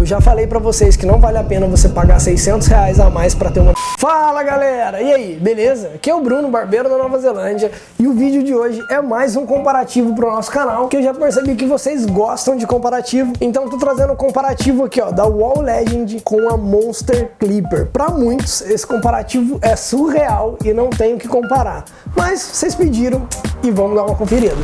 Eu já falei pra vocês que não vale a pena você pagar R$600 a mais pra ter uma... Fala galera, e aí, beleza? Aqui é o Bruno, barbeiro da Nova Zelândia, e o vídeo de hoje é mais um comparativo pro nosso canal, que eu já percebi que vocês gostam de comparativo, então tô trazendo um comparativo aqui, ó, da Wall Legend com a Monster Clipper. Pra muitos, esse comparativo é surreal e não tem o que comparar, mas vocês pediram e vamos dar uma conferida.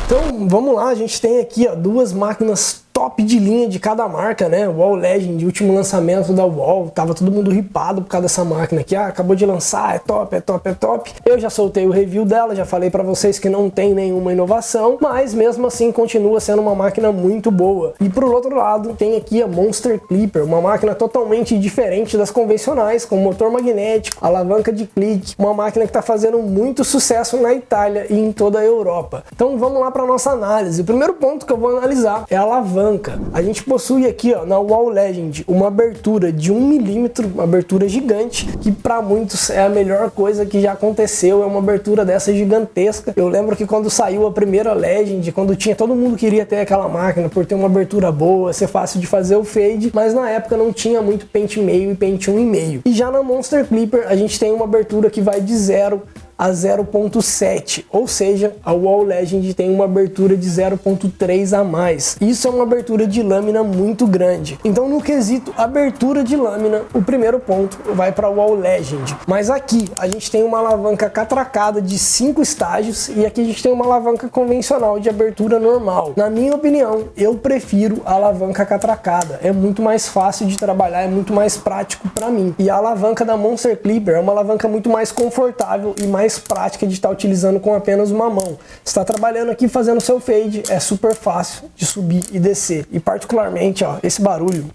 Então vamos lá, a gente tem aqui ó, duas máquinas top de linha de cada marca, né? Wall Legend, último lançamento da Wall, tava todo mundo ripado por causa dessa máquina aqui. Ah, acabou de lançar, é top, é top, é top. Eu já soltei o review dela, já falei pra vocês que não tem nenhuma inovação, mas mesmo assim continua sendo uma máquina muito boa. E pro outro lado, tem aqui a Monster Clipper, uma máquina totalmente diferente das convencionais, com motor magnético, alavanca de clique, uma máquina que tá fazendo muito sucesso na Itália e em toda a Europa. Então vamos lá pra nossa análise. O primeiro ponto que eu vou analisar é a alavanca. A gente possui aqui ó, na Wall Legend uma abertura de 1 milímetro, uma abertura gigante, que para muitos é a melhor coisa que já aconteceu, é uma abertura dessa gigantesca. Eu lembro que quando saiu a primeira Legend, quando tinha, todo mundo queria ter aquela máquina por ter uma abertura boa, ser fácil de fazer o fade, mas na época não tinha muito pente meio e pente 1,5. E já na Monster Clipper a gente tem uma abertura que vai de 0 a 0.7, ou seja, a Wall Legend tem uma abertura de 0.3 a mais. Isso é uma abertura de lâmina muito grande. Então no quesito abertura de lâmina, o primeiro ponto vai para a Wall Legend. Mas aqui a gente tem uma alavanca catracada de 5 estágios e aqui a gente tem uma alavanca convencional de abertura normal. Na minha opinião, eu prefiro a alavanca catracada. É muito mais fácil de trabalhar, é muito mais prático para mim. E a alavanca da Monster Clipper é uma alavanca muito mais confortável e mais prática de estar utilizando com apenas uma mão. Você está trabalhando aqui fazendo seu fade, é super fácil de subir e descer. E particularmente, ó, esse barulho,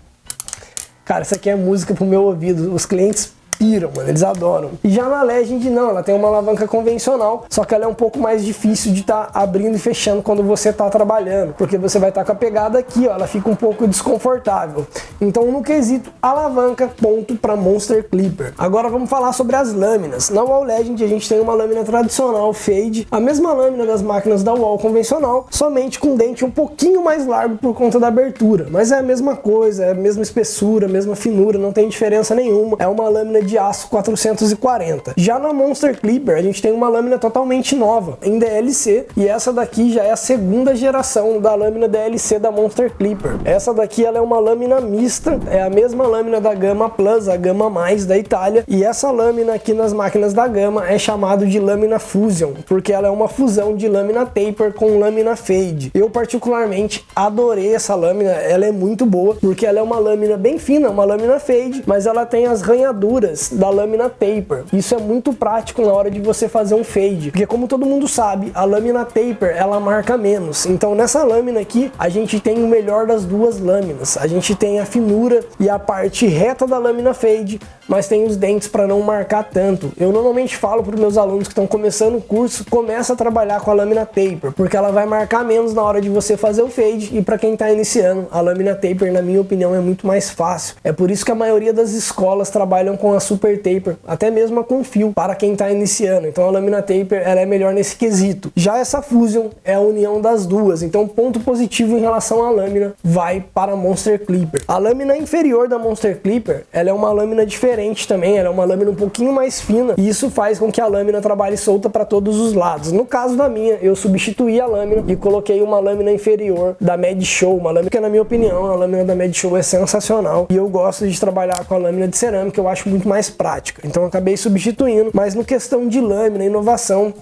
cara, isso aqui é música pro meu ouvido. Os clientes piram, mano, eles adoram. E já na Legend não, ela tem uma alavanca convencional, só que ela é um pouco mais difícil de estar abrindo e fechando quando você está trabalhando, porque você vai estar com a pegada aqui, ó, ela fica um pouco desconfortável. Então no quesito alavanca, ponto para Monster Clipper. Agora vamos falar sobre as lâminas. Na Wall Legend a gente tem uma lâmina tradicional fade, a mesma lâmina das máquinas da Wall convencional, somente com dente um pouquinho mais largo por conta da abertura, mas é a mesma coisa, é a mesma espessura, a mesma finura, não tem diferença nenhuma. É uma lâmina de aço 440. Já na Monster Clipper a gente tem uma lâmina totalmente nova em DLC, e essa daqui já é a segunda geração da lâmina DLC da Monster Clipper. Essa daqui ela é uma lâmina mista, é a mesma lâmina da Gama Plus, a Gama Mais da Itália, e essa lâmina aqui nas máquinas da Gama é chamado de lâmina Fusion, porque ela é uma fusão de lâmina taper com lâmina fade. Eu particularmente adorei essa lâmina, ela é muito boa, porque ela é uma lâmina bem fina, uma lâmina fade, mas ela tem as ranhaduras da lâmina taper. Isso é muito prático na hora de você fazer um fade, porque como todo mundo sabe, a lâmina taper ela marca menos. Então nessa lâmina aqui a gente tem o melhor das duas lâminas. A gente tem a finura e a parte reta da lâmina fade, mas tem os dentes para não marcar tanto. Eu normalmente falo para os meus alunos que estão começando o curso, começa a trabalhar com a lâmina taper, porque ela vai marcar menos na hora de você fazer o fade, e para quem está iniciando, a lâmina taper, na minha opinião, é muito mais fácil. É por isso que a maioria das escolas trabalham com a Super Taper, até mesmo com fio, para quem está iniciando. Então a lâmina taper ela é melhor nesse quesito. Já essa Fusion é a união das duas, então ponto positivo em relação à lâmina vai para a Monster Clipper. A lâmina inferior da Monster Clipper, ela é uma lâmina diferente também, ela é uma lâmina um pouquinho mais fina, e isso faz com que a lâmina trabalhe solta para todos os lados. No caso da minha, eu substituí a lâmina e coloquei uma lâmina inferior da Mad Show, uma lâmina que na minha opinião, a lâmina da Mad Show é sensacional, e eu gosto de trabalhar com a lâmina de cerâmica, eu acho muito mais prática, então eu acabei substituindo. Mas no questão de lâmina, inovação,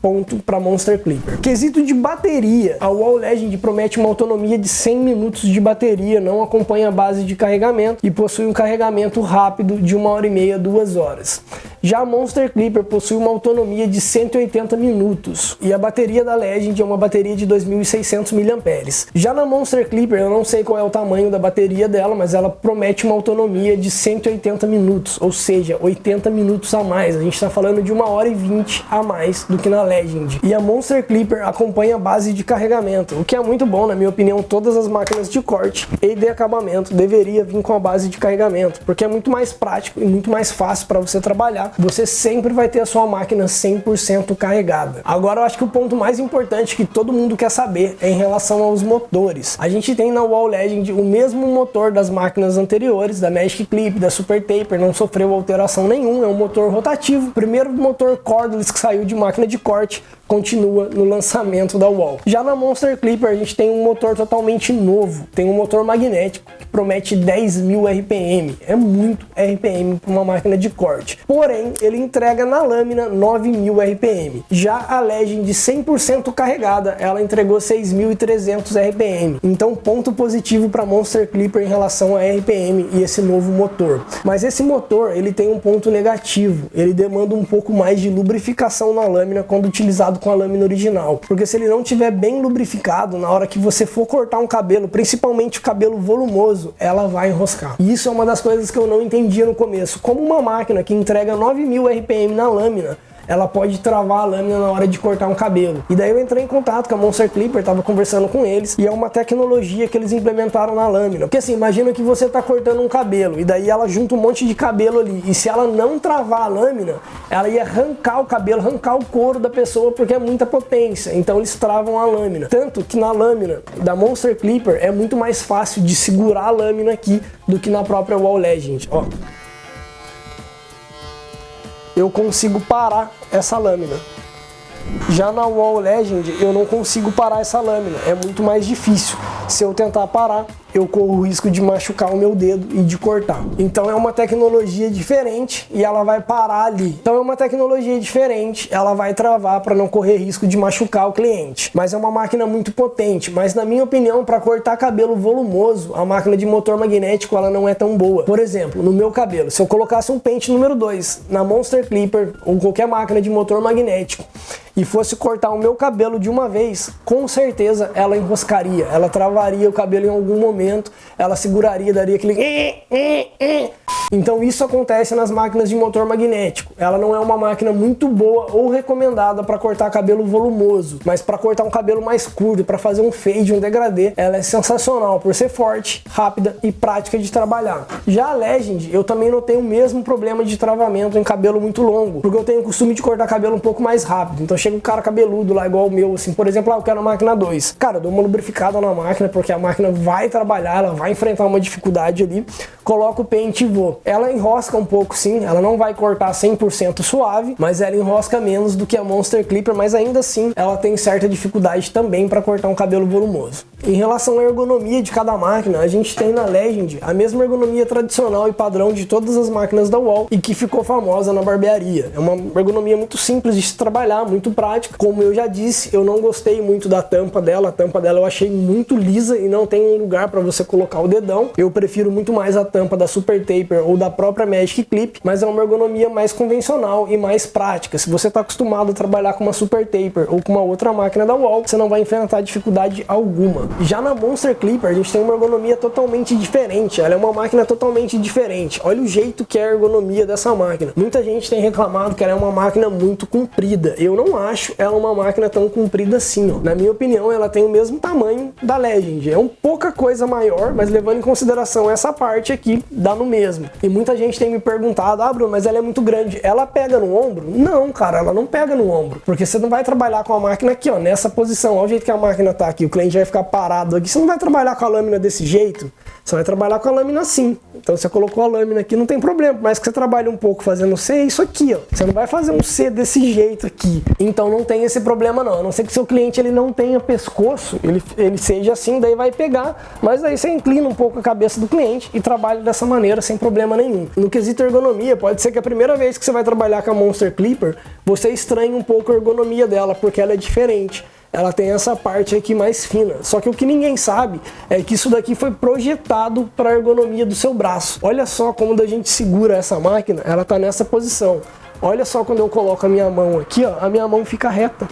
ponto para Monster Clipper. Quesito de bateria, a Wall Legend promete uma autonomia de 100 minutos de bateria, não acompanha a base de carregamento e possui um carregamento rápido de 1h30 a 2 horas. Já a Monster Clipper possui uma autonomia de 180 minutos e a bateria da Legend é uma bateria de 2.600 mAh. Já na Monster Clipper, eu não sei qual é o tamanho da bateria dela, mas ela promete uma autonomia de 180 minutos, ou seja, 80 minutos a mais. A gente está falando de 1h20 a mais do que na Legend. E a Monster Clipper acompanha a base de carregamento, o que é muito bom, na minha opinião. Todas as máquinas de corte e de acabamento deveria vir com a base de carregamento, porque é muito mais prático e muito mais fácil para você trabalhar. Você sempre vai ter a sua máquina 100% carregada. Agora eu acho que o ponto mais importante que todo mundo quer saber é em relação aos motores. A gente tem na Wall Legend o mesmo motor das máquinas anteriores, da Magic Clip, da Super Taper, não sofreu alteração nenhuma, é um motor rotativo. Primeiro motor cordless que saiu de máquina de corte, continua no lançamento da Wall. Já na Monster Clipper a gente tem um motor totalmente novo, tem um motor magnético que promete 10.000 RPM, é muito RPM para uma máquina de corte, porém ele entrega na lâmina 9.000 RPM. Já a Legend 100% carregada, ela entregou 6.300 RPM, então ponto positivo para Monster Clipper em relação a RPM e esse novo motor. Mas esse motor ele tem um ponto negativo, ele demanda um pouco mais de lubrificação na lâmina quando utilizado com a lâmina original, porque se ele não tiver bem lubrificado, na hora que você for cortar um cabelo, principalmente o cabelo volumoso, ela vai enroscar. E isso é uma das coisas que eu não entendia no começo, como uma máquina que entrega 9.000 RPM na lâmina, ela pode travar a lâmina na hora de cortar um cabelo. E daí eu entrei em contato com a Monster Clipper, tava conversando com eles, e é uma tecnologia que eles implementaram na lâmina. Porque assim, imagina que você tá cortando um cabelo, e daí ela junta um monte de cabelo ali, e se ela não travar a lâmina, ela ia arrancar o cabelo, arrancar o couro da pessoa, porque é muita potência. Então eles travam a lâmina. Tanto que na lâmina da Monster Clipper é muito mais fácil de segurar a lâmina aqui do que na própria Wall Legend. Ó, eu consigo parar essa lâmina. Já na Wall Legend eu não consigo parar essa lâmina, é muito mais difícil. Se eu tentar parar, eu corro o risco de machucar o meu dedo e de cortar. Então é uma tecnologia diferente e ela vai parar ali. Então é uma tecnologia diferente, ela vai travar para não correr risco de machucar o cliente. Mas é uma máquina muito potente, mas na minha opinião, para cortar cabelo volumoso, a máquina de motor magnético ela não é tão boa. Por exemplo, no meu cabelo, se eu colocasse um pente número 2 na Monster Clipper ou qualquer máquina de motor magnético e fosse cortar o meu cabelo de uma vez, com certeza ela enroscaria, ela travaria o cabelo em algum momento, ela seguraria, daria aquele... Então isso acontece nas máquinas de motor magnético. Ela não é uma máquina muito boa ou recomendada para cortar cabelo volumoso, mas para cortar um cabelo mais curto, para fazer um fade, um degradê, ela é sensacional por ser forte, rápida e prática de trabalhar. Já a Legend, eu também notei o mesmo problema de travamento em cabelo muito longo, porque eu tenho o costume de cortar cabelo um pouco mais rápido. Então chega um cara cabeludo lá igual o meu, assim, por exemplo, eu quero a máquina 2. Cara, eu dou uma lubrificada na máquina, porque a máquina vai trabalhar, ela vai enfrentar uma dificuldade ali, coloco o pente e vou. Ela enrosca um pouco sim, ela não vai cortar 100% suave, mas ela enrosca menos do que a Monster Clipper, mas ainda assim ela tem certa dificuldade também para cortar um cabelo volumoso. Em relação à ergonomia de cada máquina, a gente tem na Legend a mesma ergonomia tradicional e padrão de todas as máquinas da Wall e que ficou famosa na barbearia. É uma ergonomia muito simples de se trabalhar, muito prática. Como eu já disse, eu não gostei muito da tampa dela, a tampa dela eu achei muito lisa e não tem um lugar para você colocar o dedão. Eu prefiro muito mais a tampa da Super Taper ou da própria Magic Clip, mas é uma ergonomia mais convencional e mais prática. Se você está acostumado a trabalhar com uma Super Taper ou com uma outra máquina da Wall, você não vai enfrentar dificuldade alguma. Já na Monster Clipper a gente tem uma ergonomia totalmente diferente, ela é uma máquina totalmente diferente. Olha o jeito que é a ergonomia dessa máquina. Muita gente tem reclamado que ela é uma máquina muito comprida. Eu não acho ela uma máquina tão comprida assim, ó. Na minha opinião, ela tem o mesmo tamanho da Legend. É um pouca coisa maior, mas levando em consideração essa parte aqui, dá no mesmo. E muita gente tem me perguntado, ah, Bruno, mas ela é muito grande, ela pega no ombro? Não, cara, ela não pega no ombro, porque você não vai trabalhar com a máquina aqui, ó, nessa posição, olha o jeito que a máquina tá aqui, o cliente vai ficar parado aqui, você não vai trabalhar com a lâmina desse jeito, você vai trabalhar com a lâmina assim. Então você colocou a lâmina aqui, não tem problema, mas que você trabalhe um pouco fazendo C, é isso aqui, ó. Você não vai fazer um C desse jeito aqui. Então não tem esse problema não, a não ser que seu cliente ele não tenha pescoço, ele seja assim, daí vai pegar, mas aí você inclina um pouco a cabeça do cliente e trabalha dessa maneira sem problema nenhum. No quesito ergonomia, pode ser que a primeira vez que você vai trabalhar com a Monster Clipper, você estranhe um pouco a ergonomia dela, porque ela é diferente. Ela tem essa parte aqui mais fina. Só que o que ninguém sabe é que isso daqui foi projetado para a ergonomia do seu braço. Olha só como a gente segura essa máquina, ela tá nessa posição. Olha só quando eu coloco a minha mão aqui, ó, a minha mão fica reta.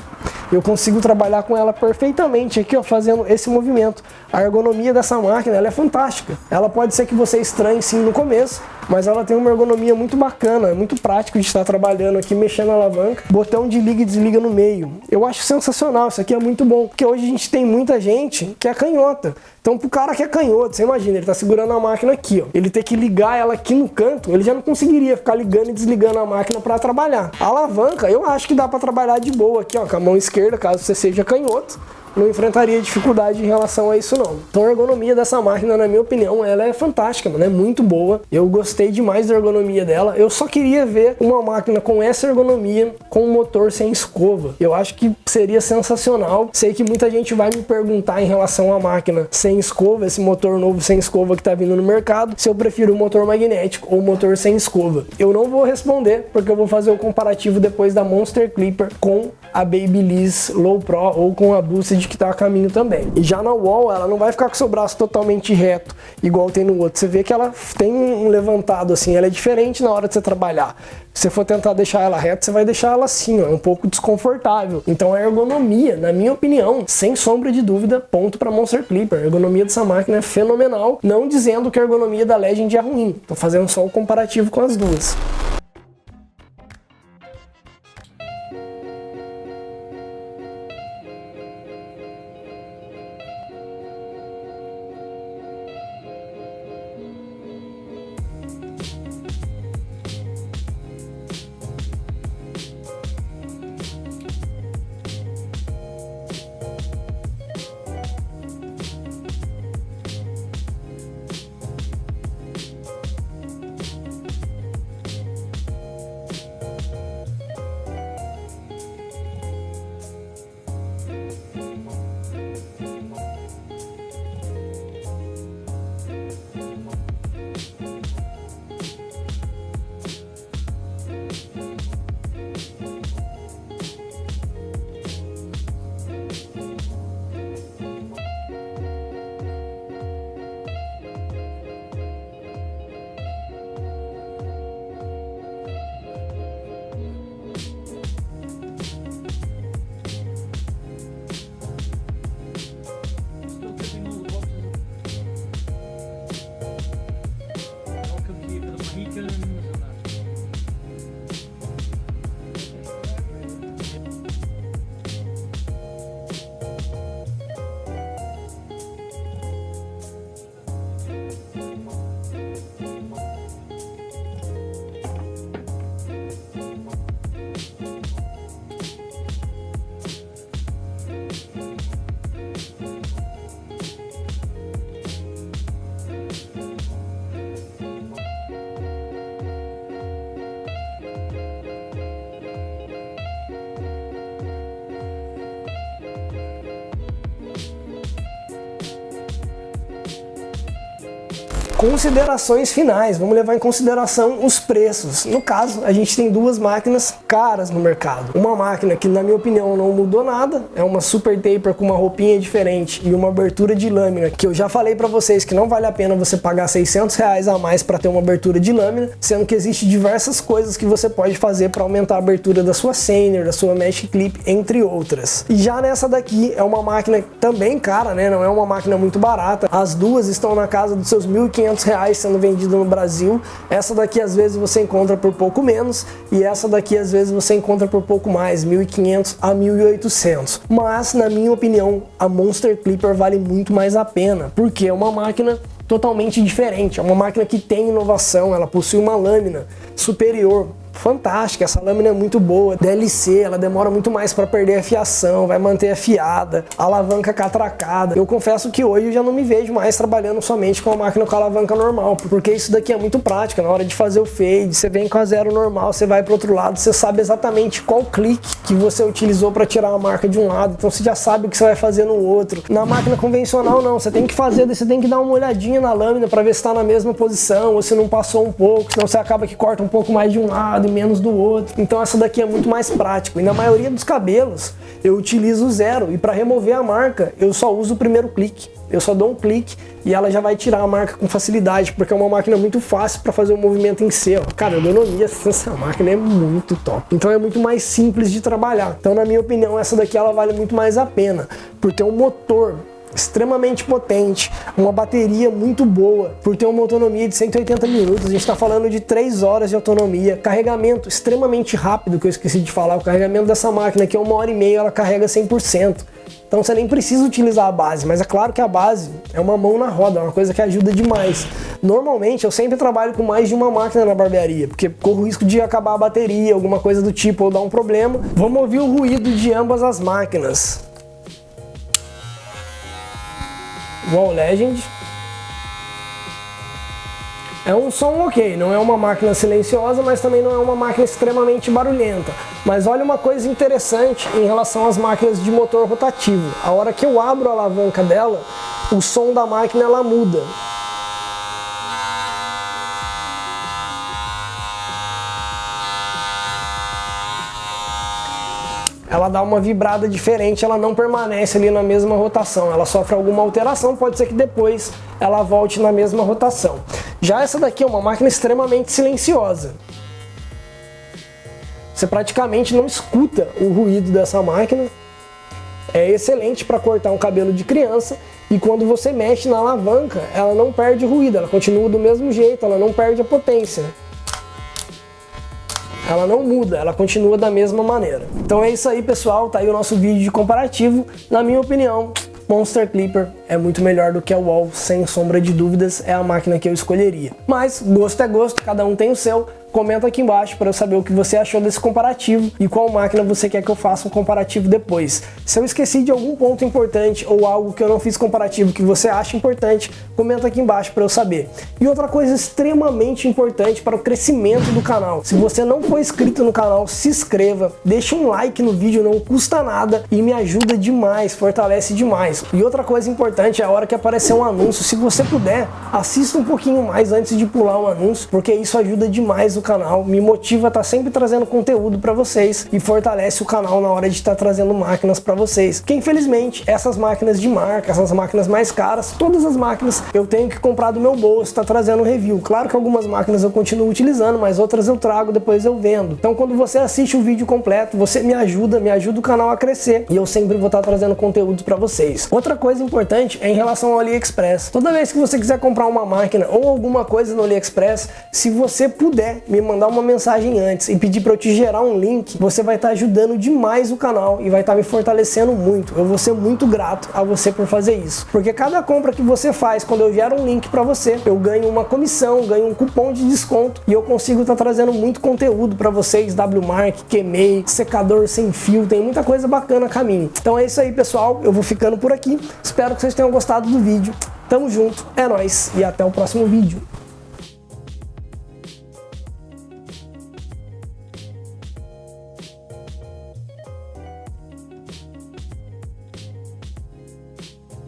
eu consigo trabalhar com ela perfeitamente aqui, ó, fazendo esse movimento. A ergonomia dessa máquina, ela é fantástica. Ela pode ser que você estranhe sim no começo, mas ela tem uma ergonomia muito bacana, é muito prático de estar trabalhando aqui, mexendo na alavanca, botão de liga e desliga no meio. Eu acho sensacional, isso aqui é muito bom, porque hoje a gente tem muita gente que é canhota. Então pro cara que é canhoto, você imagina, ele tá segurando a máquina aqui, ó, ele ter que ligar ela aqui no canto, ele já não conseguiria ficar ligando e desligando a máquina para trabalhar. A alavanca, eu acho que dá para trabalhar de boa aqui, ó, com a mão esquerda, caso você seja canhoto. Não enfrentaria dificuldade em relação a isso não. Então a ergonomia dessa máquina, na minha opinião, ela é fantástica, mano, é muito boa. Eu gostei demais da ergonomia dela. Eu só queria ver uma máquina com essa ergonomia, com um motor sem escova. Eu acho que seria sensacional. Sei que muita gente vai me perguntar em relação à máquina sem escova, esse motor novo sem escova que tá vindo no mercado, se eu prefiro o motor magnético ou o motor sem escova. Eu não vou responder, porque eu vou fazer o comparativo depois da Monster Clipper com a Babyliss Low Pro ou com a Boosted que tá a caminho também. E já na Wall, ela não vai ficar com seu braço totalmente reto, igual tem no outro. Você vê que ela tem um levantado assim, ela é diferente na hora de você trabalhar. Se você for tentar deixar ela reta, você vai deixar ela assim, ó, um pouco desconfortável. Então a ergonomia, na minha opinião, sem sombra de dúvida, ponto para Monster Clipper. A ergonomia dessa máquina é fenomenal, não dizendo que a ergonomia da Legend é ruim. Tô fazendo só um comparativo com as duas. Considerações finais, vamos levar em consideração os preços. No caso, a gente tem duas máquinas caras no mercado. Uma máquina que, na minha opinião, não mudou nada, é uma Super Taper com uma roupinha diferente e uma abertura de lâmina, que eu já falei pra vocês que não vale a pena você pagar R$600 a mais para ter uma abertura de lâmina, sendo que existe diversas coisas que você pode fazer para aumentar a abertura da sua Saner, da sua Mesh Clip, entre outras. E já nessa daqui é uma máquina também cara, né? Não é uma máquina muito barata. As duas estão na casa dos seus R$1.500 sendo vendida no Brasil. Essa daqui às vezes você encontra por pouco menos e essa daqui às vezes você encontra por pouco mais, 1.500 a 1.800. Mas na minha opinião a Monster Clipper vale muito mais a pena, porque é uma máquina totalmente diferente, é uma máquina que tem inovação, ela possui uma lâmina superior fantástica, essa lâmina é muito boa, DLC, ela demora muito mais para perder a fiação, vai manter afiada, alavanca catracada. Eu confesso que hoje eu já não me vejo mais trabalhando somente com a máquina com alavanca normal, porque isso daqui é muito prático, na hora de fazer o fade, você vem com a zero normal, você vai para outro lado, você sabe exatamente qual clique que você utilizou para tirar a marca de um lado, então você já sabe o que você vai fazer no outro. Na máquina convencional não, você tem que fazer, você tem que dar uma olhadinha na lâmina para ver se está na mesma posição, ou se não passou um pouco, senão você acaba que corta um pouco mais de um lado. lado e menos do outro. Então essa daqui é muito mais prático. E na maioria dos cabelos eu utilizo o 0 e para remover a marca eu só uso o primeiro clique. Eu só dou um clique e ela já vai tirar a marca com facilidade, porque é uma máquina muito fácil para fazer o movimento em C. Cara, a ergonomia dessa máquina é muito top. Então é muito mais simples de trabalhar. Então, na minha opinião, essa daqui ela vale muito mais a pena, por ter um motor extremamente potente, uma bateria muito boa, por ter uma autonomia de 180 minutos, a gente está falando de 3 horas de autonomia, carregamento extremamente rápido, que eu esqueci de falar, o carregamento dessa máquina aqui é 1h30, ela carrega 100%. Então você nem precisa utilizar a base, mas é claro que a base é uma mão na roda, é uma coisa que ajuda demais. Normalmente eu sempre trabalho com mais de uma máquina na barbearia, porque corro o risco de acabar a bateria, alguma coisa do tipo, ou dar um problema. Vamos ouvir o ruído de ambas as máquinas. Wall Legend. É um som ok, não é uma máquina silenciosa, mas também não é uma máquina extremamente barulhenta. Mas olha uma coisa interessante em relação às máquinas de motor rotativo. A hora que eu abro a alavanca dela, o som da máquina ela muda. Ela dá uma vibrada diferente, ela não permanece ali na mesma rotação, ela sofre alguma alteração, pode ser que depois ela volte na mesma rotação. Já essa daqui é uma máquina extremamente silenciosa. Você praticamente não escuta o ruído dessa máquina. É excelente para cortar um cabelo de criança e quando você mexe na alavanca, ela não perde ruído, ela continua do mesmo jeito, ela não perde a potência. Ela não muda, ela continua da mesma maneira. Então é isso aí, pessoal, tá aí o nosso vídeo de comparativo. Na minha opinião, Monster Clipper é muito melhor do que a Wall, sem sombra de dúvidas, é a máquina que eu escolheria. Mas gosto é gosto, cada um tem o seu. Comenta aqui embaixo para eu saber o que você achou desse comparativo e qual máquina você quer que eu faça um comparativo depois. Se eu esqueci de algum ponto importante ou algo que eu não fiz comparativo que você acha importante, comenta aqui embaixo para eu saber. E outra coisa extremamente importante para o crescimento do canal, se você não for inscrito no canal, se inscreva, deixa um like no vídeo, não custa nada e me ajuda demais, fortalece demais. E outra coisa importante é a hora que aparecer um anúncio, se você puder, assista um pouquinho mais antes de pular o anúncio, porque isso ajuda demais o canal, me motiva a estar sempre trazendo conteúdo para vocês e fortalece o canal na hora de estar trazendo máquinas para vocês. Porque infelizmente essas máquinas de marca, essas máquinas mais caras, todas as máquinas eu tenho que comprar do meu bolso, tá trazendo review. Claro que algumas máquinas eu continuo utilizando, mas outras eu trago, depois eu vendo. Então quando você assiste o vídeo completo, você me ajuda o canal a crescer e eu sempre vou estar trazendo conteúdo para vocês. Outra coisa importante é em relação ao AliExpress. Toda vez que você quiser comprar uma máquina ou alguma coisa no AliExpress, se você puder me mandar uma mensagem antes e pedir para eu te gerar um link, você vai estar ajudando demais o canal e vai estar me fortalecendo muito. Eu vou ser muito grato a você por fazer isso, porque cada compra que você faz, quando eu gero um link para você, eu ganho uma comissão, ganho um cupom de desconto e eu consigo estar trazendo muito conteúdo para vocês, WMark, Kemei, secador sem fio, tem muita coisa bacana a caminho. Então é isso aí, pessoal, eu vou ficando por aqui, espero que vocês tenham gostado do vídeo. Tamo junto, é nóis e até o próximo vídeo.